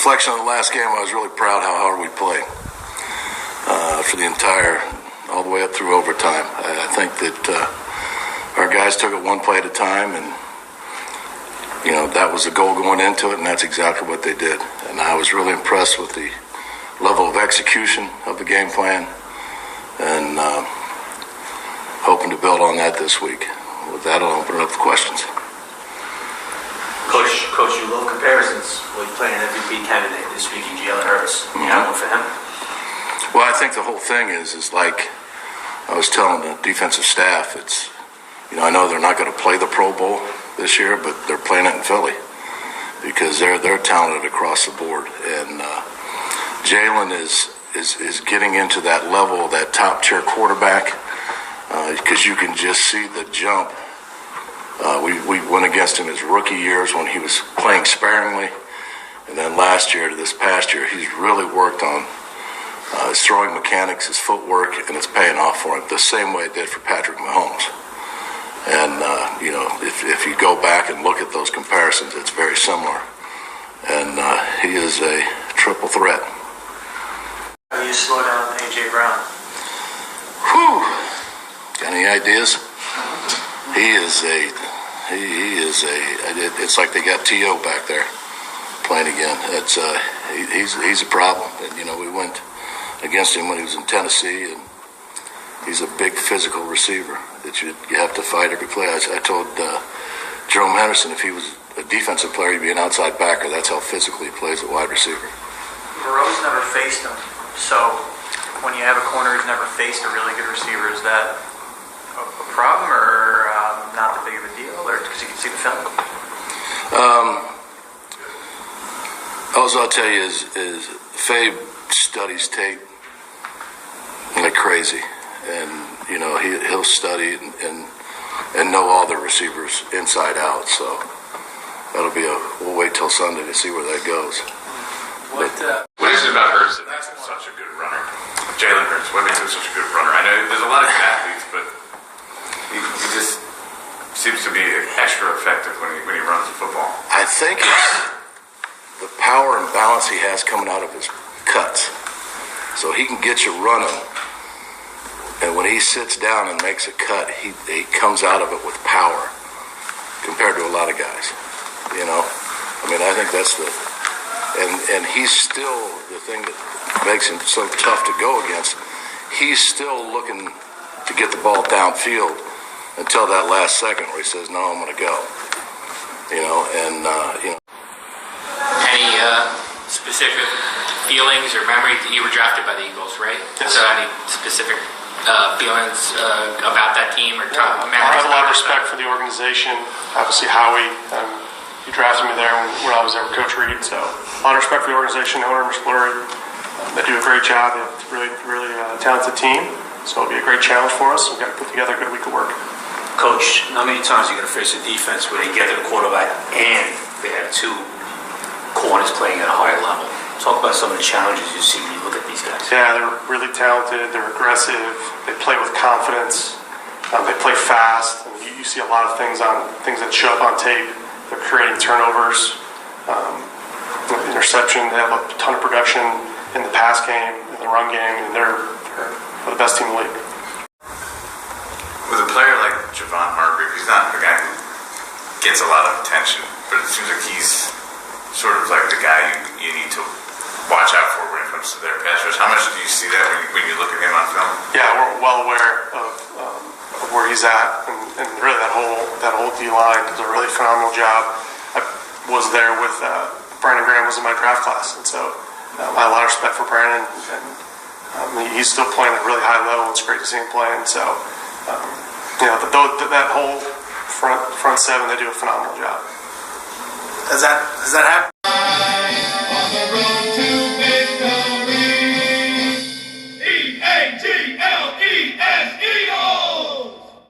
reflection on the last game, I was really proud how hard we played for the entire, all the way up through overtime. I think that our guys took it one play at a time, and that was the goal going into it, and that's exactly what they did. And I was really impressed with the level of execution of the game plan, and hoping to build on that this week. With that, I'll open it up for questions. Coach, you love comparisons. Well, you play an MVP candidate this week in Jalen Hurts. You have one for him? Well, I think the whole thing is like I was telling the defensive staff, it's, I know they're not going to play the Pro Bowl this year, but they're playing it in Philly because they're talented across the board. And Jalen is getting into that level, that top-tier quarterback, because you can just see the jump. We went against him his rookie years when he was playing sparingly, and then last year to this past year, he's really worked on his throwing mechanics, his footwork, and it's paying off for him the same way it did for Patrick Mahomes. And if you go back and look at those comparisons, it's very similar. And he is a triple threat. How do you slow down A.J. Brown? Whew. Got any ideas? It's like they got T.O. back there playing again. He's a problem. And, we went against him when he was in Tennessee, and he's a big physical receiver that you have to fight every play. I told Jerome Henderson if he was a defensive player, he'd be an outside backer. That's how physically he plays at wide receiver. Burrow's never faced him, so when you have a corner who's never faced a really good receiver, is that a problem or not that big of a deal, or because you can see the film? All I'll tell you is Fabe studies tape like crazy, and he'll study and know all the receivers inside out. So that'll be we'll wait till Sunday to see where that goes. What is it about Hurts that makes him such a good runner? Jalen Hurts, what makes him such a good runner? I know there's a lot of good athletes, but he just seems to be extra effective when he runs the football. I think it's the power and balance he has coming out of his cuts. So he can get you running, and when he sits down and makes a cut, he comes out of it with power compared to a lot of guys. I think that's and he's still the thing that makes him so tough to go against. He's still looking to get the ball downfield until that last second where he says, "No, I'm going to go." Any specific feelings or memories? You were drafted by the Eagles, right? Yes. So any specific feelings about that team or memories? I have a lot of respect for the organization. Obviously, Howie, he drafted me there when I was there with Coach Reed. So a lot of respect for the organization, owner, Mr. Lurie. They do a great job. They have a really talented team. So it'll be a great challenge for us. We've got to put together a good week of work. Coach, how many times are you going to face a defense where they get to the quarterback and they have two corners playing at a higher level? Talk about some of the challenges you see when you look at these guys. Yeah, they're really talented. They're aggressive. They play with confidence. They play fast. And you see a lot of things that show up on tape. They're creating turnovers, interception. They have a ton of production in the pass game, in the run game, and they're the best team in the league. With a player like Javon Hargrave, he's not a guy who gets a lot of attention, but it seems like he's sort of like the guy you need to watch out for when it comes to their pass rush. How much do you see that when you look at him on film? Yeah, we're well aware of where he's at, and really that whole D-line does a really phenomenal job. I was there with Brandon Graham was in my draft class, and so I have a lot of respect for Brandon, and he's still playing at a really high level. It's great to see him playing. So that whole front seven, they do a phenomenal job. Does that happen?